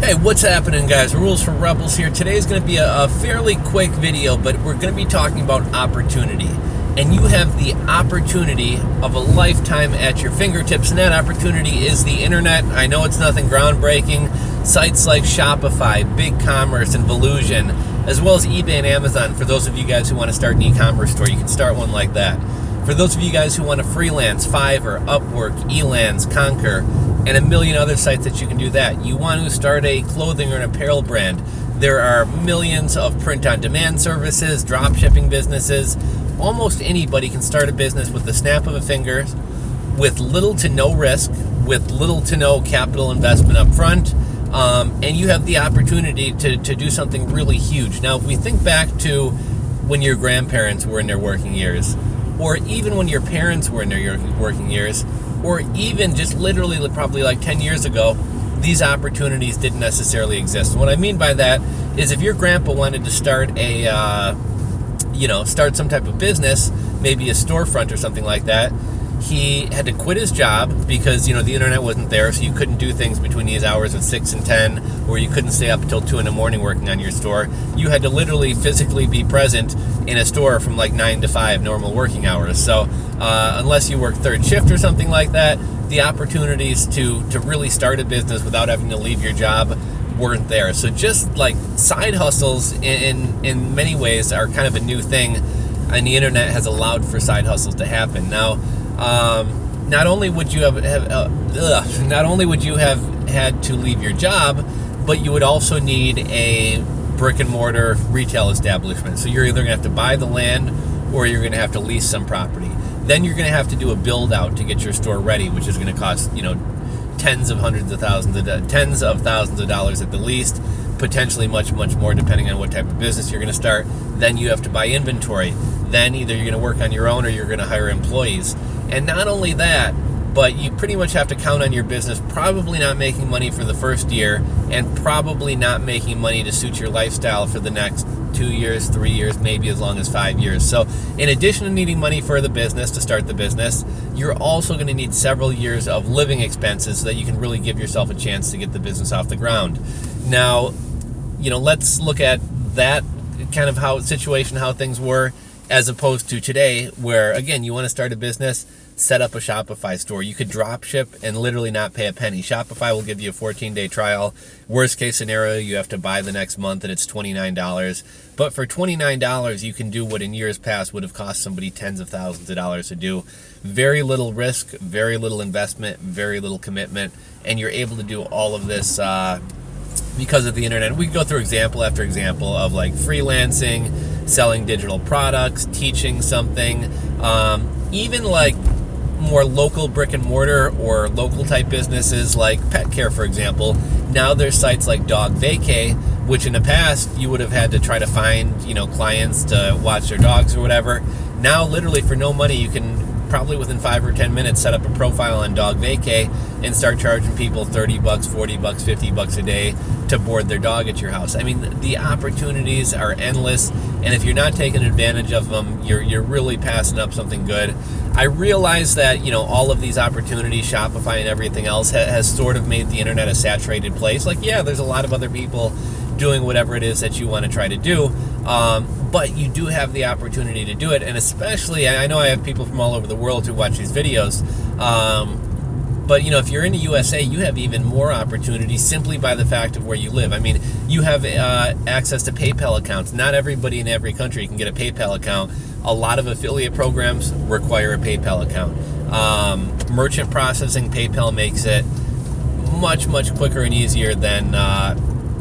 Hey, what's happening, guys? Rules for Rebels here. Today's going to be a fairly quick video, but we're going to be talking about opportunity. And you have the opportunity of a lifetime at your fingertips, and that opportunity is the internet. I know it's nothing groundbreaking. Sites like Shopify, BigCommerce, and Woudln't, as well as eBay and Amazon. For those of you guys who want to start an e-commerce store, you can start one like that. For those of you guys who want to freelance, Fiverr, Upwork, Elance, Conquer, and a million other sites that you can do that. You want to start a clothing or an apparel brand. There are millions of print-on-demand services, drop shipping businesses. Almost anybody can start a business with the snap of a finger, with little to no risk, with little to no capital investment up front, and you have the opportunity to do something really huge. Now, if we think back to when your grandparents were in their working years, or even when your parents were in their working years, or even just literally probably like 10 years ago, these opportunities didn't necessarily exist. And what I mean by that is if your grandpa wanted to start start some type of business, maybe a storefront or something like that, he had to quit his job because, the internet wasn't there, so you couldn't do things between these hours of 6 and 10, or you couldn't stay up until 2 in the morning working on your store. You had to literally physically be present in a store from like 9 to 5 normal working hours. So unless you work third shift or something like that, the opportunities to really start a business without having to leave your job weren't there. So just like side hustles in many ways are kind of a new thing, and the internet has allowed for side hustles to happen. Now, not only would you have had to leave your job, but you would also need a brick and mortar retail establishment. So you're either going to have to buy the land or you're going to have to lease some property. Then you're going to have to do a build out to get your store ready, which is going to cost, tens of thousands of dollars at the least, potentially much more depending on what type of business you're going to start. Then you have to buy inventory. Then either you're going to work on your own or you're going to hire employees. And not only that, but you pretty much have to count on your business probably not making money for the first year and probably not making money to suit your lifestyle for the next 2 years, 3 years, maybe as long as 5 years. So in addition to needing money for the business, to start the business, you're also going to need several years of living expenses so that you can really give yourself a chance to get the business off the ground. Now, let's look at that kind of how things were as opposed to today, where, again, you want to start a business, set up a Shopify store. You could drop ship and literally not pay a penny. Shopify will give you a 14-day trial. Worst case scenario, you have to buy the next month and it's $29. But for $29, you can do what in years past would have cost somebody tens of thousands of dollars to do. Very little risk, very little investment, very little commitment, and you're able to do all of this because of the internet. We can go through example after example of like freelancing, selling digital products, teaching something, even like more local brick and mortar or local type businesses like pet care, for example. Now there's sites like Dog Vacay, which in the past you would have had to try to find, clients to watch their dogs or whatever. Now literally for no money, you can probably within 5 or 10 minutes set up a profile on Dog Vacay and start charging people $30, $40, $50 a day to board their dog at your house. I mean, the opportunities are endless, and if you're not taking advantage of them, you're really passing up something good. I realize that, all of these opportunities, Shopify and everything else, has sort of made the internet a saturated place. Like, yeah, there's a lot of other people doing whatever it is that you want to try to do, but you do have the opportunity to do it. And especially, I know I have people from all over the world who watch these videos, but if you're in the USA, you have even more opportunity simply by the fact of where you live. I mean, you have access to PayPal accounts. Not everybody in every country can get a PayPal account. A lot of affiliate programs require a PayPal account. Merchant processing, PayPal makes it much quicker and easier than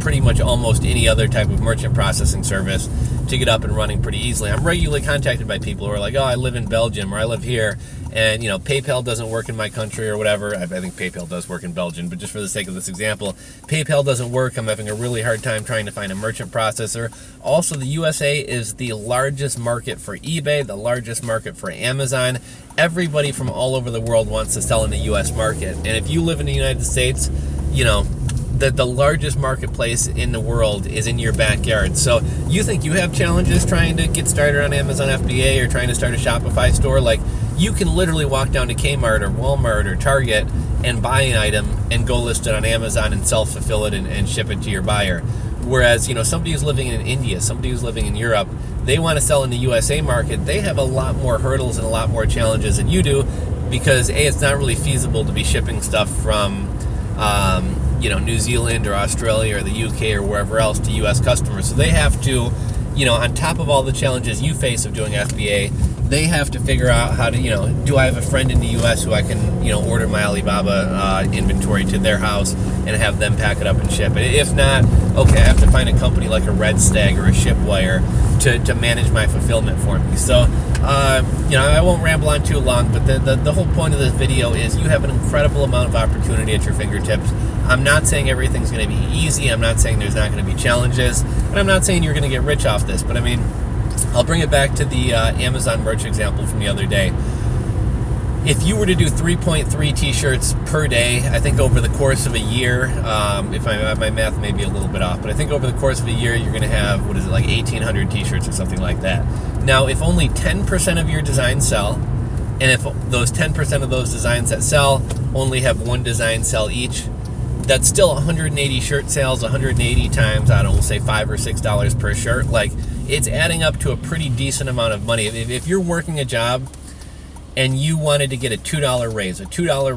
pretty much almost any other type of merchant processing service to get up and running pretty easily. I'm regularly contacted by people who are like, oh, I live in Belgium or I live here, and PayPal doesn't work in my country or whatever. I think PayPal does work in Belgium, but just for the sake of this example, PayPal doesn't work. I'm having a really hard time trying to find a merchant processor. Also, the USA is the largest market for eBay, the largest market for Amazon. Everybody from all over the world wants to sell in the US market, and if you live in the United States, that the largest marketplace in the world is in your backyard. So you think you have challenges trying to get started on Amazon FBA or trying to start a Shopify store? Like, you can literally walk down to Kmart or Walmart or Target and buy an item and go list it on Amazon and self-fulfill it and ship it to your buyer. Whereas, somebody who's living in India, somebody who's living in Europe, they want to sell in the USA market. They have a lot more hurdles and a lot more challenges than you do, because it's not really feasible to be shipping stuff from New Zealand or Australia or the UK or wherever else to US customers. So they have to, on top of all the challenges you face of doing FBA, they have to figure out how to, do I have a friend in the US who I can, order my Alibaba inventory to their house and have them pack it up and ship it. If not, okay, I have to find a company like a Red Stag or a Shipwire to manage my fulfillment for me. So, I won't ramble on too long, but the whole point of this video is you have an incredible amount of opportunity at your fingertips. I'm not saying everything's going to be easy. I'm not saying there's not going to be challenges. And I'm not saying you're going to get rich off this. But, I'll bring it back to the Amazon merch example from the other day. If you were to do 3.3 t-shirts per day, I think over the course of a year, if my math may be a little bit off, but I think over the course of a year, you're going to have, 1,800 t-shirts or something like that. Now, if only 10% of your designs sell, and if those 10% of those designs that sell only have one design sell each, that's still 180 shirt sales, 180 times, we'll say $5 or $6 per shirt. It's adding up to a pretty decent amount of money. If you're working a job and you wanted to get a $2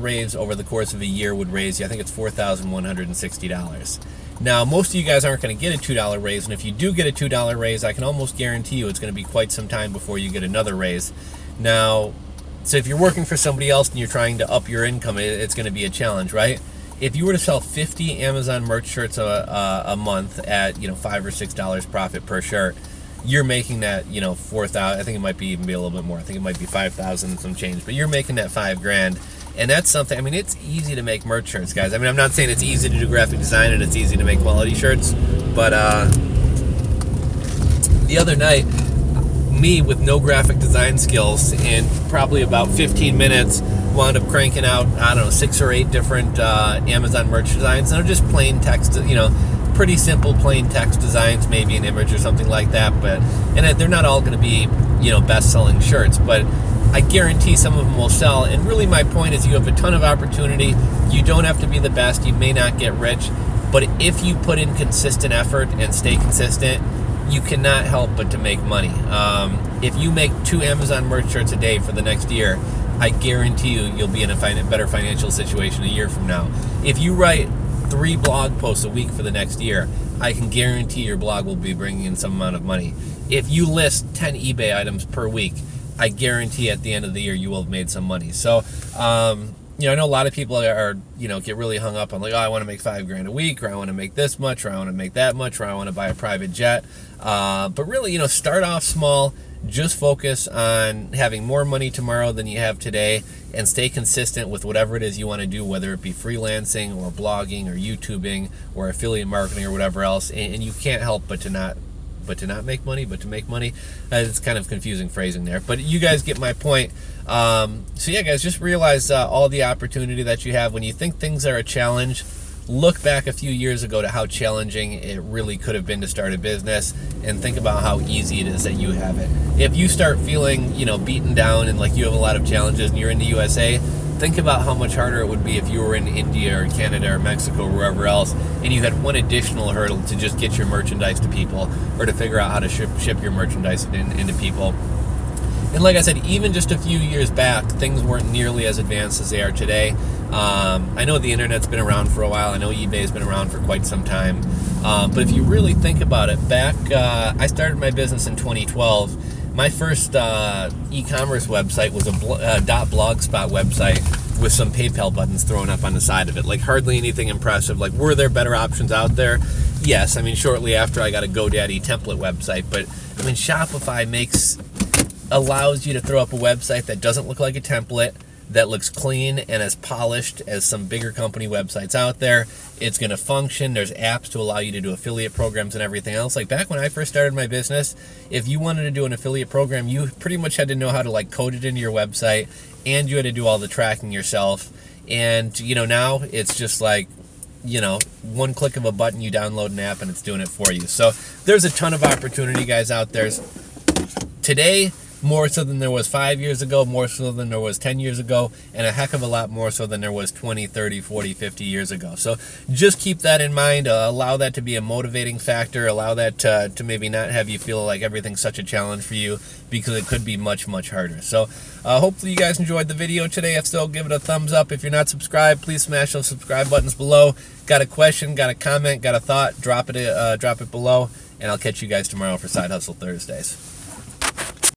raise over the course of a year would raise you, I think it's $4,160. Now, most of you guys aren't going to get a $2 raise, and if you do get a $2 raise, I can almost guarantee you it's going to be quite some time before you get another raise. Now, so if you're working for somebody else and you're trying to up your income, it's going to be a challenge, right? If you were to sell 50 Amazon merch shirts a month at $5 or $6 profit per shirt, you're making that 4,000. I think it might be even be a little bit more. I think it might be 5,000 and some change, but you're making that $5,000, and that's something. It's easy to make merch shirts, guys. I'm not saying it's easy to do graphic design and it's easy to make quality shirts, but the other night, me with no graphic design skills, in probably about 15 minutes, wound up cranking out 6 or 8 different Amazon merch designs, and they're just plain text, pretty simple plain text designs, maybe an image or something like that. And they're not all going to be best-selling shirts, but I guarantee some of them will sell. And really, my point is, you have a ton of opportunity. You don't have to be the best. You may not get rich, but if you put in consistent effort and stay consistent, you cannot help but to make money. If you make 2 Amazon merch shirts a day for the next year, I guarantee you'll be in a better financial situation a year from now. If you write 3 blog posts a week for the next year, I can guarantee your blog will be bringing in some amount of money. If you list 10 eBay items per week, I guarantee at the end of the year you will have made some money. So, I know a lot of people are get really hung up on I want to make $5,000 a week, or I want to make this much, or I want to make that much, or I want to buy a private jet. But really, start off small. Just focus on having more money tomorrow than you have today, and stay consistent with whatever it is you want to do, whether it be freelancing or blogging or YouTubing or affiliate marketing or whatever else. And you can't help but to not make money, but to make money. It's kind of confusing phrasing there, but you guys get my point. So yeah, guys, just realize all the opportunity that you have. When you think things are a challenge, look back a few years ago to how challenging it really could have been to start a business, and think about how easy it is that you have it. If you start feeling, beaten down and like you have a lot of challenges and you're in the USA, think about how much harder it would be if you were in India or Canada or Mexico or wherever else, and you had one additional hurdle to just get your merchandise to people, or to figure out how to ship your merchandise into people. And like I said, even just a few years back, things weren't nearly as advanced as they are today. I know the internet's been around for a while. I know eBay's been around for quite some time. But if you really think about it, I started my business in 2012. My first e-commerce website was a .blogspot website with some PayPal buttons thrown up on the side of it. Hardly anything impressive. Were there better options out there? Yes. Shortly after, I got a GoDaddy template website. But, Shopify allows you to throw up a website that doesn't look like a template, that looks clean and as polished as some bigger company websites out there. It's going to function. There's apps to allow you to do affiliate programs and everything else. Back when I first started my business, if you wanted to do an affiliate program, you pretty much had to know how to code it into your website, and you had to do all the tracking yourself. And now it's just one click of a button, you download an app and it's doing it for you. So there's a ton of opportunity, guys, out there. Today, more so than there was 5 years ago, more so than there was 10 years ago, and a heck of a lot more so than there was 20, 30, 40, 50 years ago. So just keep that in mind. Allow that to be a motivating factor. Allow that to maybe not have you feel like everything's such a challenge for you, because it could be much, much harder. So hopefully you guys enjoyed the video today. If so, give it a thumbs up. If you're not subscribed, please smash those subscribe buttons below. Got a question, got a comment, got a thought, drop it below, and I'll catch you guys tomorrow for Side Hustle Thursdays.